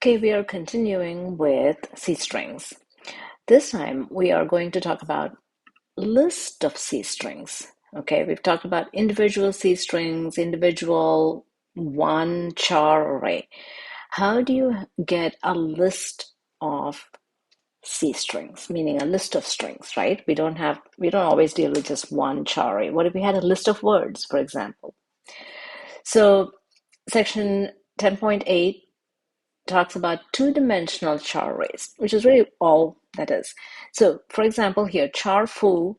Okay, we are continuing with C strings. This time we are going to talk about list of C strings. Okay, we've talked about individual C strings, individual one char array. How do you get a list of C strings, meaning a list of strings, right? We don't always deal with just one char array. What if we had a list of words, for example? So section 10.8 talks about two-dimensional char arrays, which is really all that is. So, for example, here, char foo,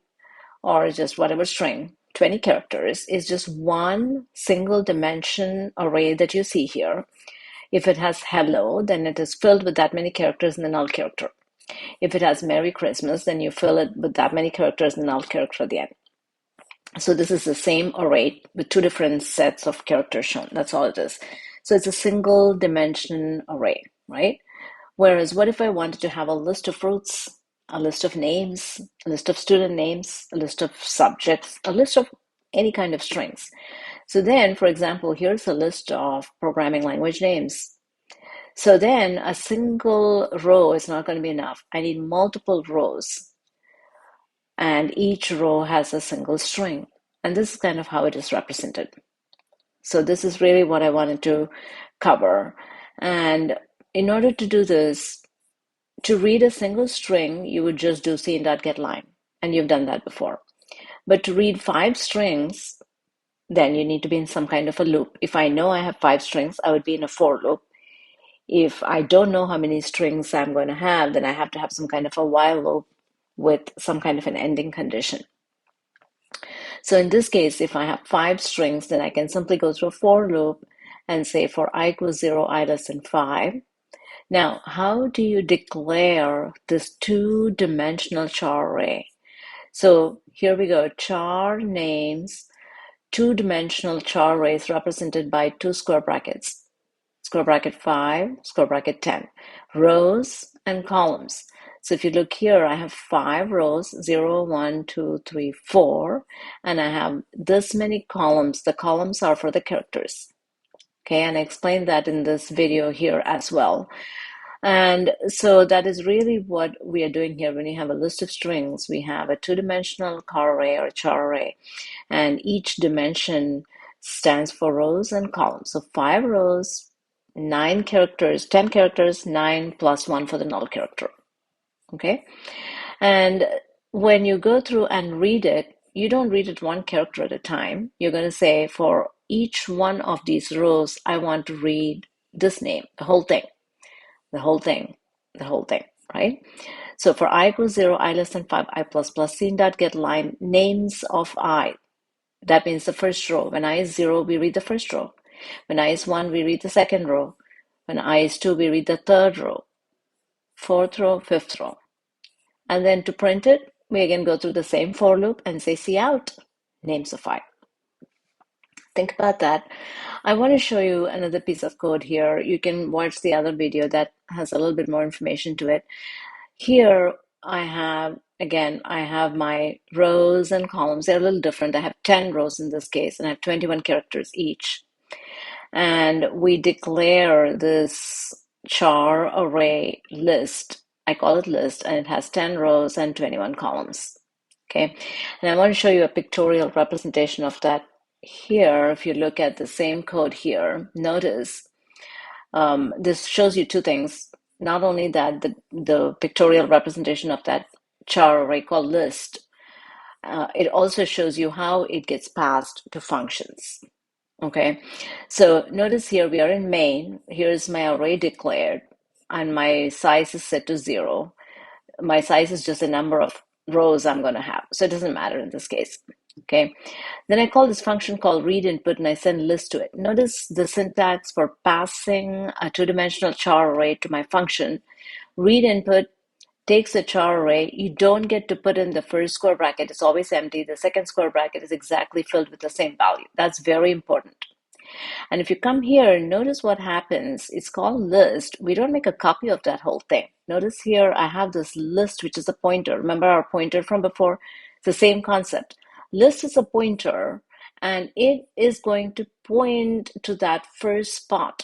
or just whatever string, 20 characters, is just one single dimension array that you see here. If it has hello, then it is filled with that many characters in the null character. If it has Merry Christmas, then you fill it with that many characters in the null character at the end. So this is the same array with two different sets of characters shown. That's all it is. So it's a single dimension array, right? Whereas what if I wanted to have a list of fruits, a list of names, a list of student names, a list of subjects, a list of any kind of strings? So then, for example, here's a list of programming language names. So then a single row is not going to be enough. I need multiple rows, and each row has a single string. And this is kind of how it is represented. So this is really what I wanted to cover. And in order to do this, to read a single string, you would just do c.getLine, and you've done that before. But to read 5 strings, then you need to be in some kind of a loop. If I know I have 5 strings, I would be in a for loop. If I don't know how many strings I'm going to have, then I have to have some kind of a while loop with some kind of an ending condition. So in this case, if I have 5 strings, then I can simply go through a for loop and say for I equals 0, I less than 5. Now, how do you declare this two-dimensional char array? So here we go, char names, two-dimensional char arrays represented by 2 square brackets, square bracket 5, square bracket 10, rows and columns. So if you look here, I have 5 rows, 0, 1, 2, 3, 4, and I have this many columns. The columns are for the characters. Okay, and I explained that in this video here as well. And so that is really what we are doing here. When you have a list of strings, we have a two-dimensional char array or char array, and each dimension stands for rows and columns. So 5 rows, 9 characters, 10 characters, 9 plus 1 for the null character. Okay? And when you go through and read it, you don't read it one character at a time. You're going to say, for each one of these rows, I want to read this name, the whole thing, the whole thing, the whole thing, right? So for I equals 0, I less than 5, I plus plus c.getLine names of I. That means the first row. When I is 0, we read the first row. When I is 1, we read the second row. When I is 2, we read the third row, fourth row, fifth row. And then to print it, we again go through the same for loop and say cout, names of I. Think about that. I want to show you another piece of code here. You can watch the other video that has a little bit more information to it. Here I have my rows and columns. They're a little different. I have 10 rows in this case, and I have 21 characters each. And we declare this char array list. I call it list, and it has 10 rows and 21 columns. Okay, and I want to show you a pictorial representation of that here. If you look at the same code here, notice this shows you two things. Not only that, the pictorial representation of that char array called list, it also shows you how it gets passed to functions. Okay, so notice here we are in main. Here's my array declared, and my size is set to 0. My size is just the number of rows I'm going to have, so it doesn't matter in this case. Okay, then I call this function called read input, and I send list to it. Notice the syntax for passing a two-dimensional char array to my function. Read input takes a char array. You don't get to put in the first square bracket. It's always empty. The second square bracket is exactly filled with the same value. That's very important. And if you come here, notice what happens. It's called list. We don't make a copy of that whole thing. Notice here I have this list, which is a pointer. Remember our pointer from before? It's the same concept. List is a pointer, and it is going to point to that first spot.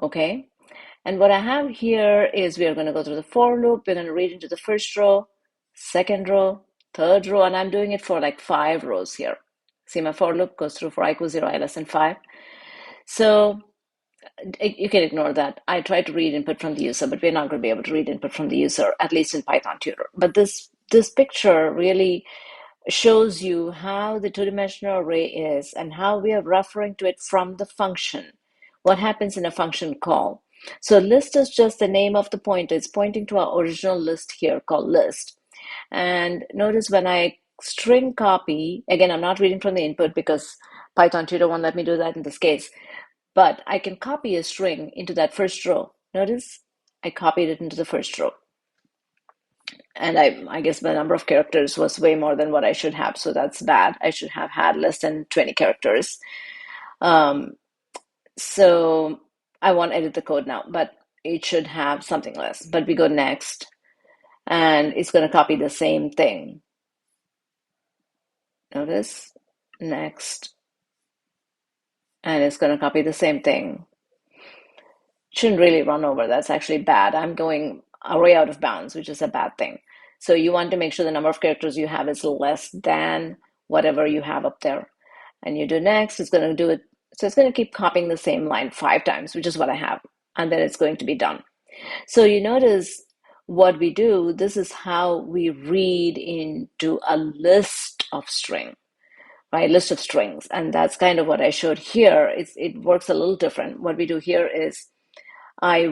Okay? And what I have here is we are going to go through the for loop. We're going to read into the first row, second row, third row, and I'm doing it for like 5 rows here. See, my for loop goes through for I equals 0, I less than 5. So you can ignore that. I try to read input from the user, but we're not going to be able to read input from the user, at least in Python Tutor. But this picture really shows you how the two-dimensional array is and how we are referring to it from the function. What happens in a function call? So list is just the name of the pointer. It's pointing to our original list here called list. And notice when I string copy, again, I'm not reading from the input because Python Tutor won't let me do that in this case, but I can copy a string into that first row. Notice I copied it into the first row. And I guess the number of characters was way more than what I should have, so that's bad. I should have had less than 20 characters. So I won't edit the code now, but it should have something less. But we go next, and it's going to copy the same thing. Notice, next, and it's going to copy the same thing. Shouldn't really run over. That's actually bad. I'm going way out of bounds, which is a bad thing. So you want to make sure the number of characters you have is less than whatever you have up there. And you do next, it's going to do it. So it's going to keep copying the same line 5 times, which is what I have. And then it's going to be done. So you notice what we do, this is how we read into a list of string, right? List of strings. And that's kind of what I showed here. It works a little different. What we do here is I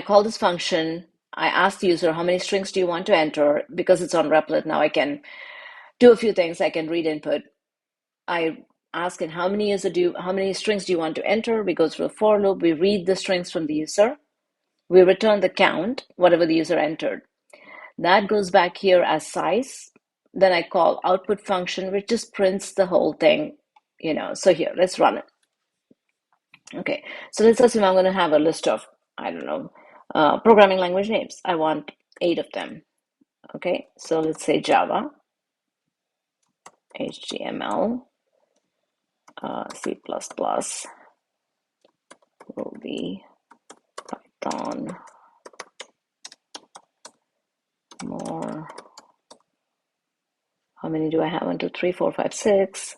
call this function, I ask the user, how many strings do you want to enter? Because it's on Replit, now I can do a few things. I can read input. I ask it, how many strings do you want to enter? We go through a for loop, we read the strings from the user. We return the count, whatever the user entered. That goes back here as size. Then I call output function, which just prints the whole thing, So here, let's run it. Okay, so let's assume I'm going to have a list of, I don't know, programming language names. I want 8 of them. Okay, so let's say Java, HTML, C++, Ruby, Python, more. How many do I have? 1, 2, 3, 4, 5, 6.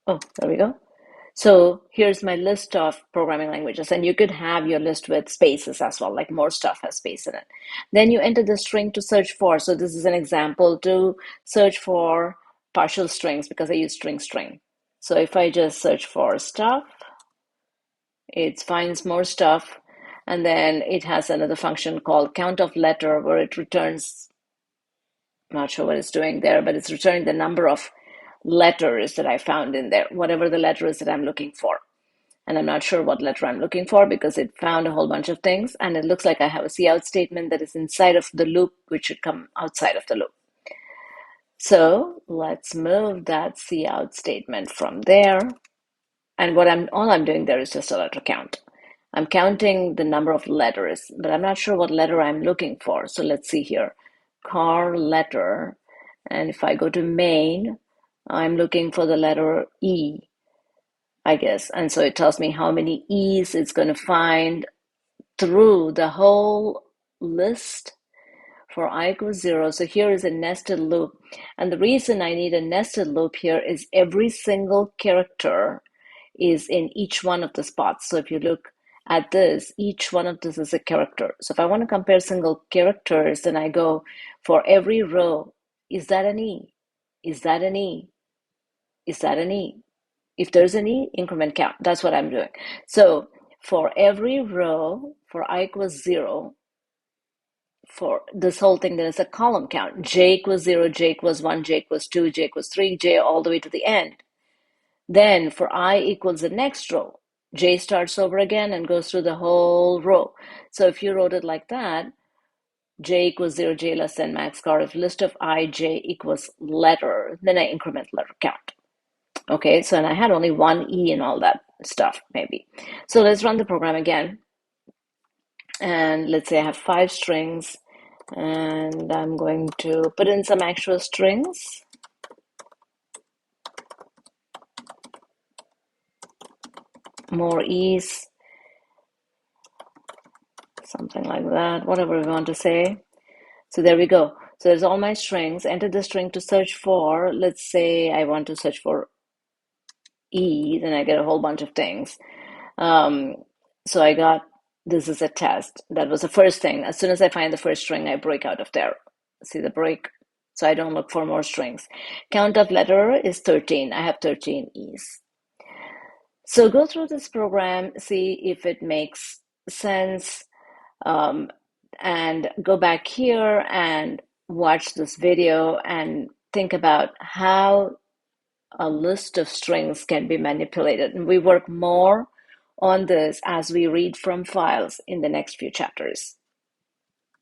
Oh, there we go. So here's my list of programming languages, and you could have your list with spaces as well, like more stuff has space in it. Then you enter the string to search for. So this is an example to search for partial strings because I use string. So if I just search for stuff, it finds more stuff, and then it has another function called count of letter where it returns, I'm not sure what it's doing there, but it's returning the number of letters that I found in there, whatever the letter is that I'm looking for. And I'm not sure what letter I'm looking for because it found a whole bunch of things, and it looks like I have a cout statement that is inside of the loop, which should come outside of the loop. So let's move that cout statement from there. And all I'm doing there is just a letter count. I'm counting the number of letters, but I'm not sure what letter I'm looking for. So let's see here, car letter. And if I go to main, I'm looking for the letter E, I guess. And so it tells me how many E's it's going to find through the whole list for I equals 0. So here is a nested loop. And the reason I need a nested loop here is every single character is in each one of the spots. So if you look at this, each one of this is a character. So if I want to compare single characters, then I go for every row, is that an E? Is that an E? Is that an E? If there's an E, increment count. That's what I'm doing. So for every row, for I equals 0, for this whole thing, there is a column count. J equals 0, J equals 1, J equals 2, J equals 3, J all the way to the end. Then for I equals the next row, J starts over again and goes through the whole row. So if you wrote it like that, J equals 0, J less than max car, if list of I, J equals letter, then I increment letter count. Okay, so and I had only one E and all that stuff, maybe. So let's run the program again. And let's say I have 5 strings, and I'm going to put in some actual strings. more ease, something like that, whatever we want to say. So there we go. So there's all my strings. Enter the string to search for. Let's say I want to search for E, then I get a whole bunch of things. Um, so I got, this is a test. That was the first thing. As soon as I find the first string, I break out of there. See the break? So I don't look for more strings. Count of letter is 13. I have 13 E's. So go through this program, see if it makes sense, um, and go back here and watch this video and think about how a list of strings can be manipulated. And we work more on this as we read from files in the next few chapters.